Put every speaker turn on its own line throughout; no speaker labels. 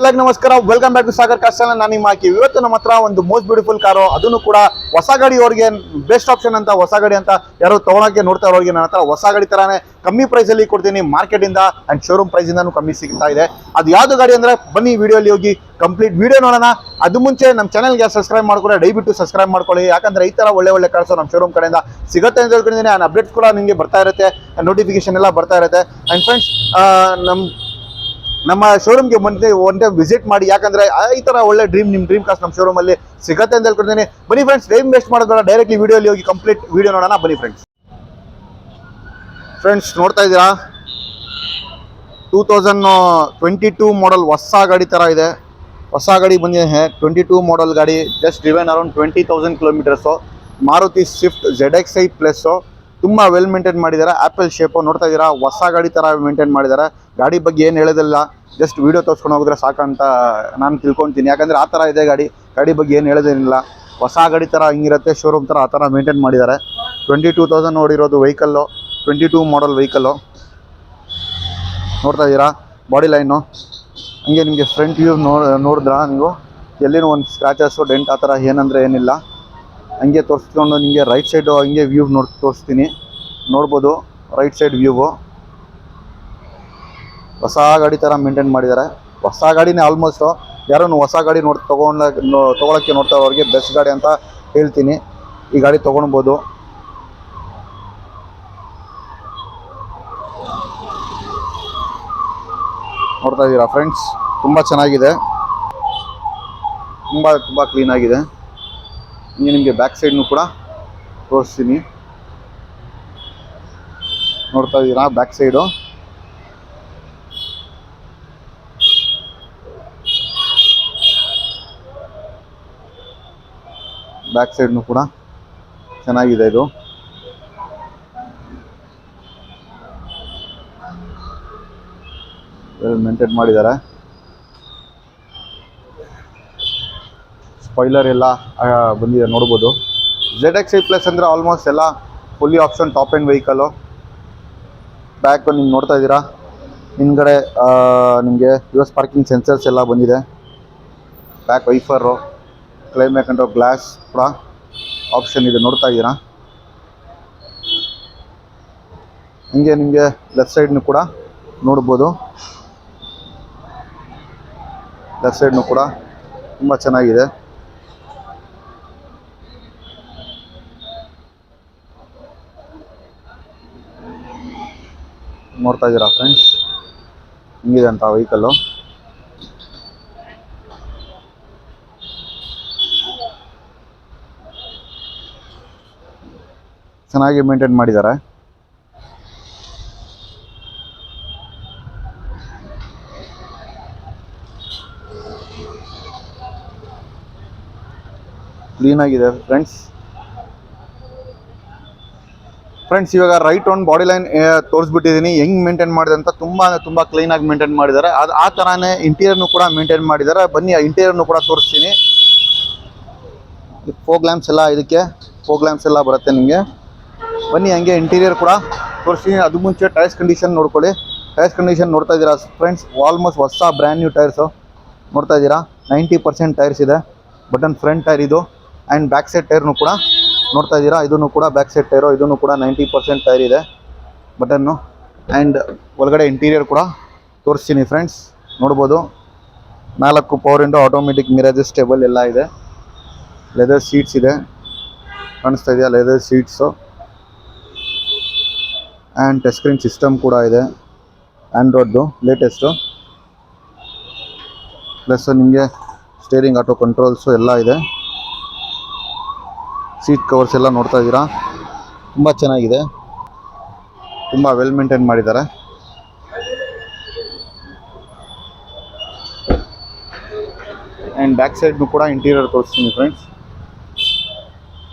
ಎಲ್ಲರಿಗೂ ನಮಸ್ಕಾರ, welcome back to Sagar cars channel. ನಾನು ನಿಮ್ಮ ಹಾಕಿ ಇವತ್ತು ನಮ್ಮ ಹತ್ರ ಒಂದು ಮೋಸ್ಟ್ ಬ್ಯೂಟಿಫುಲ್ ಕಾರು, ಅದನ್ನು ಕೂಡ ಹೊಸ ಗಾಡಿ ಅವ್ರಿಗೆ ಬೆಸ್ಟ್ ಆಪ್ಷನ್ ಅಂತ, ಹೊಸ ಗಾಡಿ ಅಂತ ಯಾರು ತಗೊಳಕ್ಕೆ ನೋಡ್ತಾ ಇರೋರಿಗೆ ನನ್ನ ಹತ್ರ ಹೊಸ ಗಾಡಿ ತರಾನೇ ಕಮ್ಮಿ ಪ್ರೈಸ್ ಅಲ್ಲಿ ಕೊಡ್ತೀನಿ. ಮಾರ್ಕೆಟ್ ಇಂದ ಅಂಡ್ ಶೋರೂಮ್ ಪ್ರೈಸ್ ಇಂದಾನು ಕಮ್ಮಿ ಸಿಗ್ತಾ ಇದೆ. ಅದು ಯಾವ್ದು ಗಾಡಿ ಅಂದ್ರೆ ಬನ್ನಿ ವಿಡಿಯೋಲಿ ಹೋಗಿ ಕಂಪ್ಲೀಟ್ ವಿಡಿಯೋ ನೋಡೋಣ. ಅದು ಮುಂಚೆ ನಮ್ಮ ಚಾನಲ್ಗೆ ಸಬ್ಸ್ಕ್ರೈಬ್ ಮಾಡ್ಕೊಳ್ಳಿ, ದಯವಿಟ್ಟು ಸಬ್ಸ್ಕ್ರೈಬ್ ಮಾಡ್ಕೊಳ್ಳಿ. ಯಾಕಂದ್ರೆ ಈ ತರ ಒಳ್ಳೆ ಕಾರ್ಸು ನಮ್ಮ ಶೋರೂಮ್ ಕಡೆಯಿಂದ ಸಿಗುತ್ತೆ ಅಂತ ಹೇಳ್ಕೊಂಡಿದ್ದೀನಿ. ಆ್ಯಂಡ್ ಅಪ್ಡೇಟ್ಸ್ ಕೂಡ ನಿಮಗೆ ಬರ್ತಾ ಇರುತ್ತೆ, ನೋಟಿಫಿಕೇಶನ್ ಎಲ್ಲ ಬರ್ತಾ ಇರುತ್ತೆ. ಅಂಡ್ ಫ್ರೆಂಡ್ಸ್, ನಮ್ಮ ಶೋರೂಮ್ಗೆ ಒಂದೇ ವಿಸಿಟ್ ಮಾಡಿ. ಯಾಕಂದ್ರೆ ಈ ತರ ಒಳ್ಳೆ ನಿಮ್ಮ ಡ್ರೀಮ್ ಕಾರ್ಸ್ ನಮ್ಮ ಶೋರೂಮ್ ಅಲ್ಲಿ ಸಿಗುತ್ತೆ ಅಂತ ಹೇಳ್ಕೊಡ್ತೀನಿ. ಬನ್ನಿ ಫ್ರೆಂಡ್ಸ್, ಟೈಮ್ ವೇಸ್ಟ್ ಮಾಡೋದ್ರ ಡೈರೆಕ್ಟ್ಲಿ ವಿಡಿಯೋಲಿ ಹೋಗಿ ಕಂಪ್ಲೀಟ್ ವಿಡಿಯೋ ನೋಡೋಣ. ಬನ್ನಿ ಫ್ರೆಂಡ್ಸ್, ನೋಡ್ತಾ ಇದ್ದೀರಾ 2022 ಮಾಡಲ್ ಹೊಸ ಗಾಡಿ ತರ ಇದೆ. ಹೊಸ ಗಾಡಿ ಬಂದಿದೆ, 22 ಮಾಡಲ್ ಗಾಡಿ, just driven around 20,000 kilometres. Maruti Swift ZXi plus, ತುಂಬ ವೆಲ್ ಮೇಂಟೈನ್ ಮಾಡಿದ್ದಾರೆ. ಆ್ಯಪಲ್ ಶೇಪು ನೋಡ್ತಾ ಇದ್ದೀರಾ, ಹೊಸ ಗಾಡಿ ಥರ ಮೇಂಟೈನ್ ಮಾಡಿದ್ದಾರೆ. ಗಾಡಿ ಬಗ್ಗೆ ಏನು ಹೇಳೋದಿಲ್ಲ, ಜಸ್ಟ್ ವೀಡಿಯೋ ತೋರಿಸ್ಕೊಂಡು ಹೋಗಿದ್ರೆ ಸಾಕಂತ ನಾನು ತಿಳ್ಕೊತೀನಿ. ಯಾಕಂದರೆ ಆ ಥರ ಇದೆ ಗಾಡಿ ಬಗ್ಗೆ ಏನು ಹೇಳೋದೇನಿಲ್ಲ. ಹೊಸ ಗಾಡಿ ಥರ ಹಿಂಗಿರುತ್ತೆ, ಶೋರೂಮ್ ಥರ ಆ ಥರ ಮೇಂಟೈನ್ ಮಾಡಿದ್ದಾರೆ. 22,000 ನೋಡಿರೋದು ವೆಹಿಕಲ್ಲು, 22 ಮಾಡಲ್ ವೆಹಿಕಲ್ಲು ನೋಡ್ತಾ ಇದ್ದೀರಾ. ಬಾಡಿ ಲೈನು ಹಂಗೆ ನಿಮಗೆ ಫ್ರಂಟ್ ವ್ಯೂ ನೋಡಿದ್ರಾ ನೀವು, ಎಲ್ಲಿನೂ ಒಂದು ಸ್ಕ್ರಾಚಸ್ಸು ಡೆಂಟ್ ಆ ಥರ ಏನಂದರೆ ಏನಿಲ್ಲ. ಹಂಗೆ ತೋರಿಸ್ಕೊಂಡು ನಿಮಗೆ ರೈಟ್ ಸೈಡು ಹಂಗೆ ವ್ಯೂ ತೋರಿಸ್ತೀನಿ, ನೋಡ್ಬೋದು ರೈಟ್ ಸೈಡ್ ವ್ಯೂವು. ಹೊಸ ಗಾಡಿ ಥರ ಮೇಂಟೈನ್ ಮಾಡಿದ್ದಾರೆ. ಹೊಸ ಗಾಡಿನೇ ಆಲ್ಮೋಸ್ಟು. ಯಾರೂ ಹೊಸ ಗಾಡಿ ತೊಗೊಳಕ್ಕೆ ನೋಡ್ತಾ ಇರೋರಿಗೆ ಬೆಸ್ಟ್ ಗಾಡಿ ಅಂತ ಹೇಳ್ತೀನಿ. ಈ ಗಾಡಿ ತೊಗೊಳ್ಬೋದು. ನೋಡ್ತಾ ಇದ್ದೀರಾ ಫ್ರೆಂಡ್ಸ್, ತುಂಬ ಚೆನ್ನಾಗಿದೆ, ತುಂಬ ಕ್ಲೀನಾಗಿದೆ. ಹಿಂಗೆ ನಿಮಗೆ ಬ್ಯಾಕ್ ಸೈಡ್ನು ಕೂಡ ತೋರಿಸ್ತೀನಿ. ನೋಡ್ತಾ ಇದ್ದೀರಾ ಬ್ಯಾಕ್ ಸೈಡು, ಬ್ಯಾಕ್ ಸೈಡ್ನು ಕೂಡ ಚೆನ್ನಾಗಿದೆ. ಇದು ಮೇಂಟೈನ್ ಮಾಡಿದ್ದಾರೆ. ಸ್ಪಾಯ್ಲರ್ ಎಲ್ಲ ಬಂದಿದೆ ನೋಡ್ಬೋದು. ZXi ಪ್ಲಸ್ ಅಂದರೆ ಆಲ್ಮೋಸ್ಟ್ ಎಲ್ಲ fully option top end vehicle. Back ನೀವು ನೋಡ್ತಾ ಇದ್ದೀರಾ, ಹಿಂದ್ಗಡೆ ನಿಮಗೆ US ಪಾರ್ಕಿಂಗ್ ಸೆನ್ಸರ್ಸ್ ಎಲ್ಲ ಬಂದಿದೆ. Back wiper, climate control glass ಕೂಡ ಆಪ್ಷನ್ ಇದೆ, ನೋಡ್ತಾ ಇದ್ದೀರಾ. ಹಿಂಗೆ ನಿಮಗೆ ಲೆಫ್ಟ್ ಸೈಡ್ನು ಕೂಡ ನೋಡ್ಬೋದು. ಲೆಫ್ಟ್ ಸೈಡ್ನು ಕೂಡ ತುಂಬ ಚೆನ್ನಾಗಿದೆ. ನೋಡ್ತಾ ಇದ್ದೀರಾ ಫ್ರೆಂಡ್ಸ್, ಹಿಂಗಿದೆ ಅಂತ ವೆಹಿಕಲ್ಲು. ಚೆನ್ನಾಗಿ ಮೇಂಟೈನ್ ಮಾಡಿದ್ದಾರೆ. ಕ್ಲೀನಾಗಿದೆ ಫ್ರೆಂಡ್ಸ್. ಇವಾಗ ರೈಟ್ ಒಂದು ಬಾಡಿ ಲೈನ್ ತೋರಿಸ್ಬಿಟ್ಟಿದ್ದೀನಿ, ಹೆಂಗೆ ಮೇಂಟೈನ್ ಮಾಡಿದೆ ಅಂತ. ತುಂಬ ಕ್ಲೀನಾಗಿ ಮೇಂಟೈನ್ ಮಾಡಿದ್ದಾರೆ. ಆ ಥರನೇ ಇಂಟೀರಿಯರ್ನು ಕೂಡ ಮೇಂಟೈನ್ ಮಾಡಿದ್ದಾರೆ. ಬನ್ನಿ ಇಂಟೀರಿಯರ್ನು ಕೂಡ ತೋರಿಸ್ತೀನಿ. ಫೋಗ್ ಲ್ಯಾಂಪ್ಸ್ ಎಲ್ಲ, ಇದಕ್ಕೆ ಫೋಗ್ ಲ್ಯಾಂಪ್ಸ್ ಎಲ್ಲ ಬರುತ್ತೆ ನಿಮಗೆ. ಬನ್ನಿ ಹಂಗೆ ಇಂಟೀರಿಯರ್ ಕೂಡ ತೋರಿಸ್ತೀನಿ. ಅದು ಮುಂಚೆ ಟೈರ್ಸ್ ಕಂಡೀಷನ್ ನೋಡ್ಕೊಳ್ಳಿ. ಟೈರ್ಸ್ ಕಂಡೀಷನ್ ನೋಡ್ತಾ ಇದ್ದೀರಾ ಫ್ರೆಂಡ್ಸ್, ಆಲ್ಮೋಸ್ಟ್ ಹೊಸ ಬ್ರ್ಯಾಂಡ್ ನ್ಯೂ ಟೈರ್ಸು ನೋಡ್ತಾ ಇದ್ದೀರಾ. 90% ಟೈರ್ಸ್ ಇದೆ. ಬಟನ್ ಫ್ರಂಟ್ ಟೈರ್ ಇದು. ಆ್ಯಂಡ್ ಬ್ಯಾಕ್ ಸೈಡ್ ಟೈರ್ನು ಕೂಡ ನೋಡ್ತಾ ಇದ್ದೀರಾ, ಇದನ್ನು ಕೂಡ ಬ್ಯಾಕ್ ಸೈಡ್ ಟೈರು, ಇದನ್ನು ಕೂಡ 90% ಟೈರ್ ಇದೆ ಬಟನ್ನು. ಆ್ಯಂಡ್ ಒಳಗಡೆ ಇಂಟೀರಿಯರ್ ಕೂಡ ತೋರಿಸ್ತೀನಿ ಫ್ರೆಂಡ್ಸ್, ನೋಡ್ಬೋದು. 4 power window, automatic mirror adjustable ಎಲ್ಲ ಇದೆ. ಲೆದರ್ ಸೀಟ್ಸ್ ಇದೆ, ಕಾಣಿಸ್ತಾ ಇದೆಯಾ leather seats. And touch screen system ಕೂಡ ಇದೆ, ಆ್ಯಂಡ್ರಾಯ್ಡ್ದು ಲೇಟೆಸ್ಟು. ಪ್ಲಸ್ ನಿಮಗೆ ಸ್ಟೇರಿಂಗ್ ಆಟೋ ಕಂಟ್ರೋಲ್ಸು ಎಲ್ಲ ಇದೆ. ಸೀಟ್ ಕವರ್ಸ್ ಎಲ್ಲ ನೋಡ್ತಾ ಇದ್ದೀರಾ, ತುಂಬ ಚೆನ್ನಾಗಿದೆ, ತುಂಬ ವೆಲ್ ಮೇಂಟೈನ್ ಮಾಡಿದ್ದಾರೆ. ಆ್ಯಂಡ್ ಬ್ಯಾಕ್ ಸೈಡ್ನು ಕೂಡ ಇಂಟೀರಿಯರ್ ತೋರಿಸ್ತೀನಿ ಫ್ರೆಂಡ್ಸ್.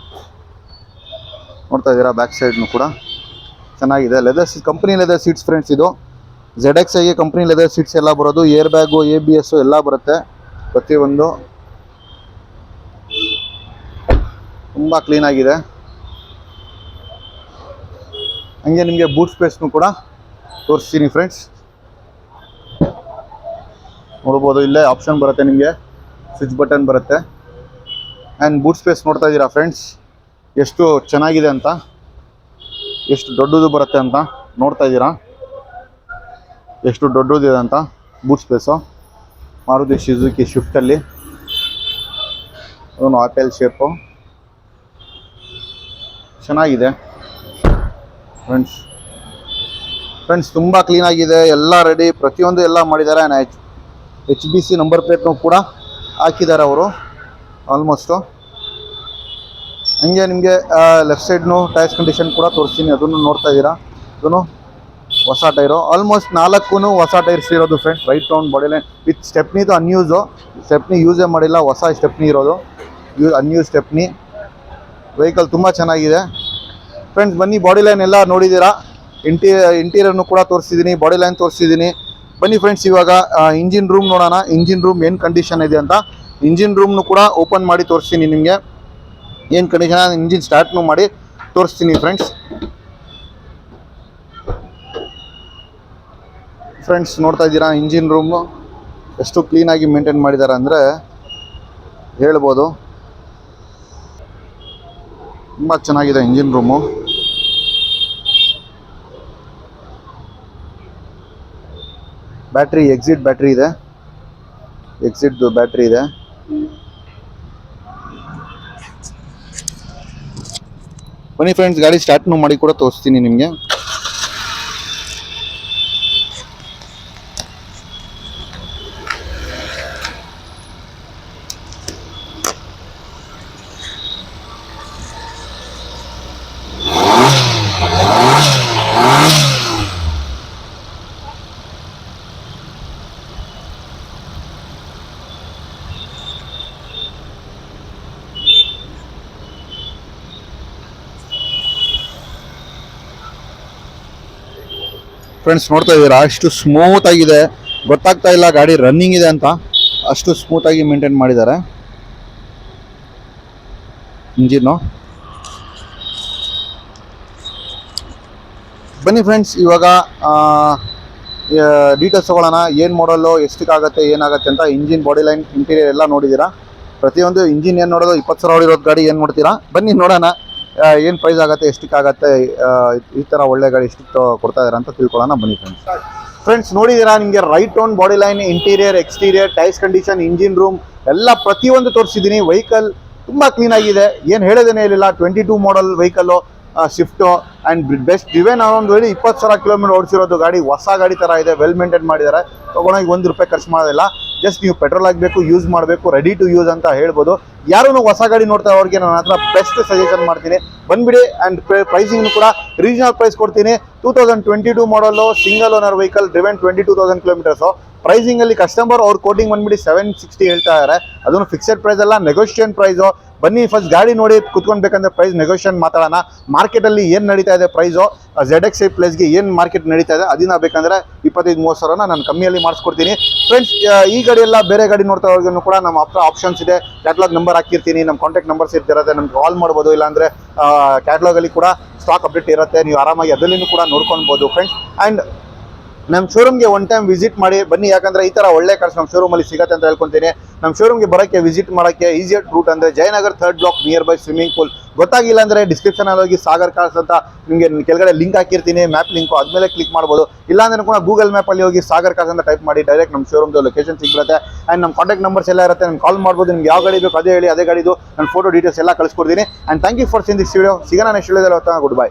ನೋಡ್ತಾ ಇದ್ದೀರಾ ಬ್ಯಾಕ್ ಸೈಡ್ನು ಕೂಡ ಚೆನ್ನಾಗಿದೆ. Company leather seats friends. ಇದು ZXiಗೆ ಕಂಪ್ನಿ ಲೆದರ್ ಸೀಟ್ಸ್ ಎಲ್ಲ ಬರೋದು. ಏರ್ ಬ್ಯಾಗು, ABS ಎಲ್ಲ ಬರುತ್ತೆ ಪ್ರತಿಯೊಂದು. ತುಂಬ ಕ್ಲೀನಾಗಿದೆ. ಹಂಗೆ ನಿಮಗೆ ಬೂಟ್ ಸ್ಪೇಸ್ನು ಕೂಡ ತೋರಿಸ್ತೀನಿ ಫ್ರೆಂಡ್ಸ್. ನೋಡ್ಬೋದು. ಇಲ್ಲೇ ಆಪ್ಷನ್ ಬರುತ್ತೆ ನಿಮಗೆ, ಸ್ವಿಚ್ ಬಟನ್ ಬರುತ್ತೆ. ಆ್ಯಂಡ್ ಬೂಟ್ ಸ್ಪೇಸ್ ನೋಡ್ತಾ ಇದ್ದೀರಾ ಫ್ರೆಂಡ್ಸ್, ಎಷ್ಟು ಚೆನ್ನಾಗಿದೆ ಅಂತ, ಎಷ್ಟು ದೊಡ್ಡದು ಬರುತ್ತೆ ಅಂತ ನೋಡ್ತಾ ಇದ್ದೀರಾ, ಎಷ್ಟು ದೊಡ್ಡದಿದೆ ಅಂತ ಬೂಟ್ ಸ್ಪೇಸು. ಮಾರುತಿ ಸುಜುಕಿ ಶಿಫ್ಟಲ್ಲಿ ಅದೊಂದು ಆಪಲ್ ಶೇಪು ಚೆನ್ನಾಗಿದೆ ಫ್ರೆಂಡ್ಸ್ ತುಂಬ ಕ್ಲೀನಾಗಿದೆ, ಎಲ್ಲ ರೆಡಿ, ಪ್ರತಿಯೊಂದು ಎಲ್ಲ ಮಾಡಿದ್ದಾರೆ. HBC ನಂಬರ್ ಪ್ಲೇಟ್ನು ಕೂಡ ಹಾಕಿದ್ದಾರೆ ಅವರು ಆಲ್ಮೋಸ್ಟು. ಹಂಗೆ ನಿಮಗೆ ಲೆಫ್ಟ್ ಸೈಡ್ನು ಟೈರ್ಸ್ ಕಂಡೀಷನ್ ಕೂಡ ತೋರಿಸ್ತೀನಿ, ಅದನ್ನು ನೋಡ್ತಾ ಇದ್ದೀರಾ. ಅದನ್ನು ಹೊಸ ಟೈರು, ಆಲ್ಮೋಸ್ಟ್ 4 ಹೊಸ ಟೈರ್ಸ್ ಇರೋದು friends. Right round body line with ಸ್ಟೆಪ್ನಿದು ಅನ್ಯೂಸು, ಸ್ಟೆಪ್ನಿ ಯೂಸೇ ಮಾಡಿಲ್ಲ, ಹೊಸ ಸ್ಟೆಪ್ನಿ ಇರೋದು, ಅನ್ಯೂಸ್ ಸ್ಟೆಪ್ನಿ. ವೆಹಿಕಲ್ ತುಂಬ ಚೆನ್ನಾಗಿದೆ ಫ್ರೆಂಡ್ಸ್. ಬನ್ನಿ, ಬಾಡಿ ಲೈನ್ ಎಲ್ಲ ನೋಡಿದ್ದೀರಾ, ಇಂಟೀರಿಯರ್ನು ಕೂಡ ತೋರಿಸಿದ್ದೀನಿ, ಬಾಡಿ ಲೈನ್ ತೋರಿಸಿದ್ದೀನಿ. ಬನ್ನಿ ಫ್ರೆಂಡ್ಸ್, ಇವಾಗ ಇಂಜಿನ್ ರೂಮ್ ನೋಡೋಣ, ಇಂಜಿನ್ ರೂಮ್ ಏನು ಕಂಡೀಷನ್ ಇದೆ ಅಂತ. ಇಂಜಿನ್ ರೂಮ್ನು ಕೂಡ ಓಪನ್ ಮಾಡಿ ತೋರಿಸ್ತೀನಿ ನಿಮಗೆ, ಏನು ಕಂಡೀಷನ್, ಇಂಜಿನ್ ಸ್ಟಾರ್ಟ್ನು ಮಾಡಿ ತೋರಿಸ್ತೀನಿ ಫ್ರೆಂಡ್ಸ್ ನೋಡ್ತಾ ಇದ್ದೀರಾ ಇಂಜಿನ್ ರೂಮು ಎಷ್ಟು ಕ್ಲೀನಾಗಿ ಮೇಂಟೈನ್ ಮಾಡಿದ್ದಾರೆ ಅಂದರೆ ಹೇಳ್ಬೋದು. ತುಂಬ ಚೆನ್ನಾಗಿದೆ engine room. Battery exit battery ಇದೆ, ಎಕ್ಸಿಟ್ದು ಬ್ಯಾಟ್ರಿ ಇದೆ. ಬನ್ನಿ ಫ್ರೆಂಡ್ಸ್, ಗಾಡಿ ಸ್ಟಾರ್ಟ್ನು ಮಾಡಿ ಕೂಡ ತೋರಿಸ್ತೀನಿ ನಿಮಗೆ. ಫ್ರೆಂಡ್ಸ್ ನೋಡ್ತಾ ಇದ್ದೀರಾ, ಅಷ್ಟು ಸ್ಮೂತ್ ಆಗಿದೆ, ಗೊತ್ತಾಗ್ತಾ ಇಲ್ಲ ಗಾಡಿ ರನ್ನಿಂಗ್ ಇದೆ ಅಂತ, ಅಷ್ಟು ಸ್ಮೂತಾಗಿ ಮೇಂಟೈನ್ ಮಾಡಿದ್ದಾರೆ ಇಂಜಿನ್ನು. ಬನ್ನಿ ಫ್ರೆಂಡ್ಸ್, ಇವಾಗ ಡೀಟೇಲ್ಸ್ ತೊಗೊಳ್ಳೋಣ. ಏನು ಮಾಡಲು, ಎಷ್ಟಕ್ಕಾಗತ್ತೆ, ಏನಾಗುತ್ತೆ ಅಂತ. ಇಂಜಿನ್, ಬಾಡಿ ಲೈನ್, ಇಂಟೀರಿಯರ್ ಎಲ್ಲ ನೋಡಿದ್ದೀರಾ. ಪ್ರತಿಯೊಂದು ಇಂಜಿನ್ ಏನು ನೋಡೋದು, 20,000 ಇರೋದು ಗಾಡಿ ಏನು ನೋಡ್ತೀರಾ. ಬನ್ನಿ ನೋಡೋಣ ಏನು ಪ್ರೈಸ್ ಆಗುತ್ತೆ, ಎಷ್ಟಕ್ಕಾಗತ್ತೆ, ಈ ಥರ ಒಳ್ಳೆ ಗಾಡಿ ಎಷ್ಟಕ್ಕೆ ಕೊಡ್ತಾ ಇದ್ದಾರೆ ಅಂತ ತಿಳ್ಕೊಳ್ಳೋಣ. ಬನ್ನಿ ಫ್ರೆಂಡ್ಸ್ ನೋಡಿದ್ದೀರಾ, ನಿಮಗೆ right round body line, interior, exterior, tyres condition, engine room ಎಲ್ಲ ಪ್ರತಿಯೊಂದು ತೋರಿಸಿದ್ದೀನಿ. ವೆಹಿಕಲ್ ತುಂಬ ಕ್ಲೀನಾಗಿದೆ, ಏನು ಹೇಳೋದೇನೇ ಇಲ್ಲ. 22 model vehicle, Swift and best driven. ಒಂದು ವೇಳೆ 20,000 ಕಿಲೋಮೀಟರ್ ಓಡಿಸಿರೋದು ಗಾಡಿ, ಹೊಸ ಗಾಡಿ ಥರ ಇದೆ, ವೆಲ್ ಮೇಂಟೈನ್ ಮಾಡಿದ್ದಾರೆ. ತೊಗೊಂಡೋಗಿ ₹1 ಖರ್ಚು ಮಾಡೋದಿಲ್ಲ, ಜಸ್ಟ್ ನೀವು ಪೆಟ್ರೋಲ್ ಆಗಬೇಕು, ಯೂಸ್ ಮಾಡಬೇಕು, ರೆಡಿ ಟು ಯೂಸ್ ಅಂತ ಹೇಳ್ಬೋದು. ಯಾರೂ ಹೊಸ ಗಾಡಿ ನೋಡ್ತಾ ಅವ್ರಿಗೆ ನನ್ನ ಹತ್ರ ಬೆಸ್ಟ್ ಸಜೆಷನ್ ಮಾಡ್ತೀನಿ, ಬಂದುಬಿಡಿ. ಆ್ಯಂಡ್ ಪ್ರೈಸಿಂಗ್ನು ಕೂಡ ರೀಸನಲ್ ಪ್ರೈಸ್ ಕೊಡ್ತೀನಿ. 2022 model, single owner vehicle, driven 22,000 kilometres. ಪ್ರೈಸಿಂಗಲ್ಲಿ ಕಸ್ಟಮರ್ ಅವ್ರ ಕೋಟಿಂಗ್ ಬಂದುಬಿಡಿ 760 ಹೇಳ್ತಾ ಇದ್ದಾರೆ. ಅದನ್ನು ಫಿಕ್ಸೆಡ್ ಪ್ರೈಸ್ ಅಲ್ಲ, ನೆಗೋಷಿಯೇಷನ್ ಪ್ರೈಸು. ಬನ್ನಿ ಫಸ್ಟ್ ಗಾಡಿ ನೋಡಿ ಕುತ್ಕೊಳ್ಬೇಕಂದ್ರೆ ಪ್ರೈಸ್ ನೆಗೋಷಿಯೇಷನ್ ಮಾತಾಡೋಣ. ಮಾರ್ಕೆಟಲ್ಲಿ ಏನು ನಡೀತಾ ಇದೆ ಪ್ರೈಸು, ZXi ಪ್ಲಸ್ಗೆ ಏನು ಮಾರ್ಕೆಟ್ ನಡೀತಾ ಇದೆ, ಅದನ್ನ ಬೇಕಂದರೆ 25-30 ಸಾವಿರನ ನಾನು ಕಮ್ಮಿಯಲ್ಲಿ ಮಾಡಿಸ್ಕೊಡ್ತೀನಿ ಫ್ರೆಂಡ್ಸ್. ಈ ಗಾಡಿ ಎಲ್ಲ ಬೇರೆ ಗಾಡಿ ನೋಡ್ತಾ ಹೋಗೋನು ಕೂಡ ನಮ್ಮ ಹತ್ರ ಆಪ್ಷನ್ಸ್ ಇದೆ. ಕ್ಯಾಟ್ಲಾಗ್ ನಂಬರ್ ಹಾಕಿರ್ತೀನಿ, ನಮ್ಮ ಕಾಂಟ್ಯಾಕ್ಟ್ ನಂಬರ್ಸ್ ಇರ್ತಿರುತ್ತೆ, ನಮ್ಗೆ ಕಾಲ್ ಮಾಡ್ಬೋದು. ಇಲ್ಲಾಂದರೆ ಕ್ಯಾಟ್ಲಾಗಲ್ಲಿ ಕೂಡ ಸ್ಟಾಕ್ ಅಪ್ಡೇಟ್ ಇರುತ್ತೆ, ನೀವು ಆರಾಮಾಗಿ ಅದರಲ್ಲಿನೂ ಕೂಡ ನೋಡ್ಕೊಳ್ಬೋದು ಫ್ರೆಂಡ್ಸ್. ಆ್ಯಂಡ್ ನಮ್ಮ ಶೋರೂಮ್ಗೆ ಒನ್ ಟೈಮ್ ವಿಸಿಟ್ ಮಾಡಿ ಬನ್ನಿ, ಯಾಕಂದರೆ ಈ ಥರ ಒಳ್ಳೆ ಕಾರ್ಸ್ ನಮ್ಮ ಶೋರೂಮಲ್ಲಿ ಸಿಗುತ್ತೆ ಅಂತ ಹೇಳ್ಕೊತೀನಿ. ನಮ್ಮ ಶೋರೂಮ್ಗೆ ಬರೋಕ್ಕೆ, ವಿಸಿಟ್ ಮಾಡೋಕ್ಕೆ ಈಸಿಯೆಸ್ಟ್ ರೂಟ್ ಅಂದರೆ Jayanagar 3rd block, nearby swimming pool. ಗೊತ್ತಾಗಿಲ್ಲ ಅಂದರೆ ಡಿಸ್ಕ್ರಿಪ್ಷನಲ್ಲಿ ಹೋಗಿ ಸಾಗರ್ ಕಾರ್ಸ್ ಅಂತ ನಿಮಗೆ ಕೆಳಗಡೆ ಲಿಂಕ್ ಹಾಕಿರ್ತೀನಿ, ಮ್ಯಾಪ್ ಲಿಂಕು, ಆದಮೇಲೆ ಕ್ಲಿಕ್ ಮಾಡ್ಬೋದು. ಇಲ್ಲಾಂದ್ರೆ ಕೂಡ ಗೂಗಲ್ ಮ್ಯಾಪಲ್ಲಿ ಹೋಗಿ ಸಾಗರ್ ಕಾರ್ಸ್ ಅಂತ ಟೈಪ್ ಮಾಡಿ ಡೈರೆಕ್ಟ್ ನಮ್ಮ ಶೋರೂಮ್ದು ಲೊಕೇಶನ್ ಸಿಗ್ಬಿಡುತ್ತೆ. ಆ್ಯಂಡ್ ನಮ್ಮ ಕಾಂಟ್ಯಾಕ್ಟ್ ನಂಬರ್ಸ್ ಎಲ್ಲ ಇರುತ್ತೆ, ನಾನು ಕಾಲ್ ಮಾಡ್ಬೋದು. ನಿಮ್ಗೆ ಯಾವ ಗಾಡಿ ಬೇಕು ಅದೇ ಹೇಳಿ, ಅದೇ ಗಾಡಿದು ನಾನು ಫೋಟೋ ಡೀಟೇಲ್ಸ್ ಎಲ್ಲ ಕಳಿಸ್ಕೊಡ್ತೀನಿ. And thank you for seeing this video. ಸಿಗೋಣ ನೆಕ್ಸ್ಟ್ ವಿಡಿಯೋದಲ್ಲಿ. Good bye.